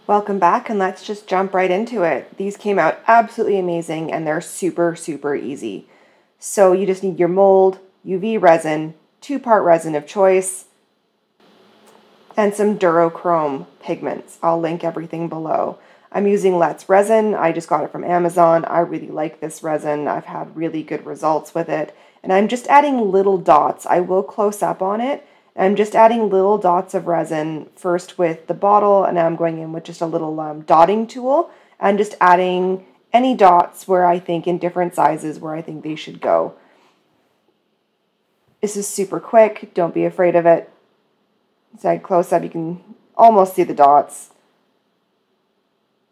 Welcome back, and let's just jump right into it. These came out absolutely amazing, and they're super, super easy. So you just need your mold, UV resin, 2-part resin of choice, and some durochrome pigments. I'll link everything below. I'm using Let's Resin. I just got it from Amazon. I really like this resin. I've had really good results with it. And I'm just adding little dots. I will close up on it. I'm just adding little dots of resin first with the bottle, and now I'm going in with just a little dotting tool and just adding any dots where I think in different sizes where I think they should go. This is super quick. Don't be afraid of it. So close up, you can almost see the dots.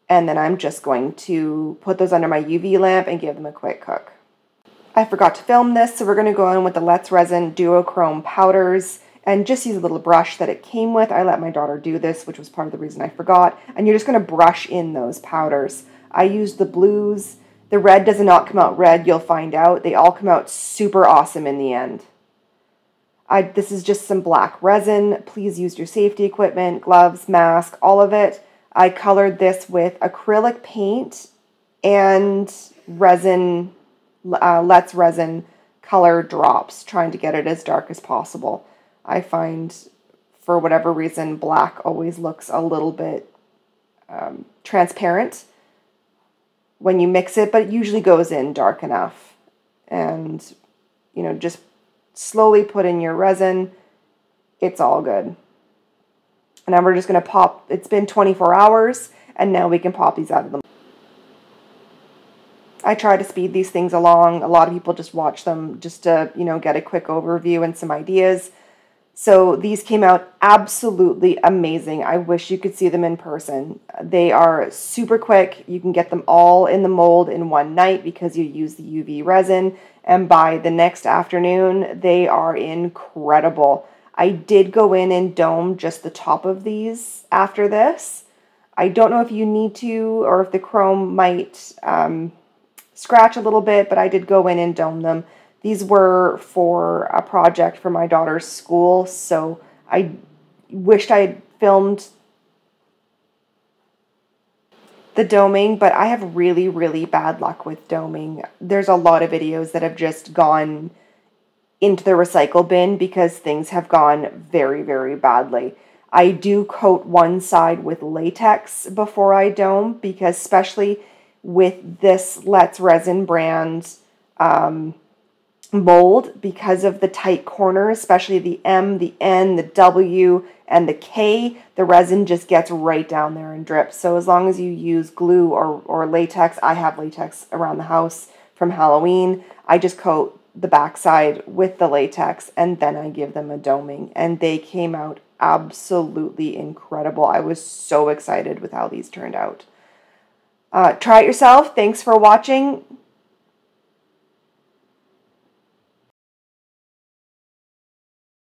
And then I'm just going to put those under my UV lamp and give them a quick cook. I forgot to film this, so we're going to go in with the Let's Resin duochrome powders and just use a little brush that it came with. I let my daughter do this, which was part of the reason I forgot. And you're just going to brush in those powders. I used the blues. The red does not come out red, you'll find out. They all come out super awesome in the end. This is just some black resin. Please use your safety equipment, gloves, mask, all of it. I colored this with acrylic paint and resin, Let's Resin color drops, trying to get it as dark as possible. I find, for whatever reason, black always looks a little bit transparent when you mix it, but it usually goes in dark enough. And, you know, just slowly put in your resin. It's all good. And now we're just going to pop. It's been 24 hours, and now we can pop these out of the mold. I try to speed these things along. A lot of people just watch them just to, you know, get a quick overview and some ideas. So these came out absolutely amazing. I wish you could see them in person. They are super quick. You can get them all in the mold in one night because you use the UV resin. And by the next afternoon, they are incredible. I did go in and dome just the top of these after this. I don't know if you need to or if the chrome might scratch a little bit, but I did go in and dome them. These were for a project for my daughter's school, so I wished I had filmed the doming, but I have really, really bad luck with doming. There's a lot of videos that have just gone into the recycle bin because things have gone very, very badly. I do coat one side with latex before I dome because especially with this Let's Resin brand mold, because of the tight corners, especially the M, the N, the W, and the K, the resin just gets right down there and drips. So as long as you use glue or latex, I have latex around the house from Halloween, I just coat the backside with the latex and then I give them a doming, and they came out absolutely incredible. I was so excited with how these turned out. Try it yourself. Thanks for watching.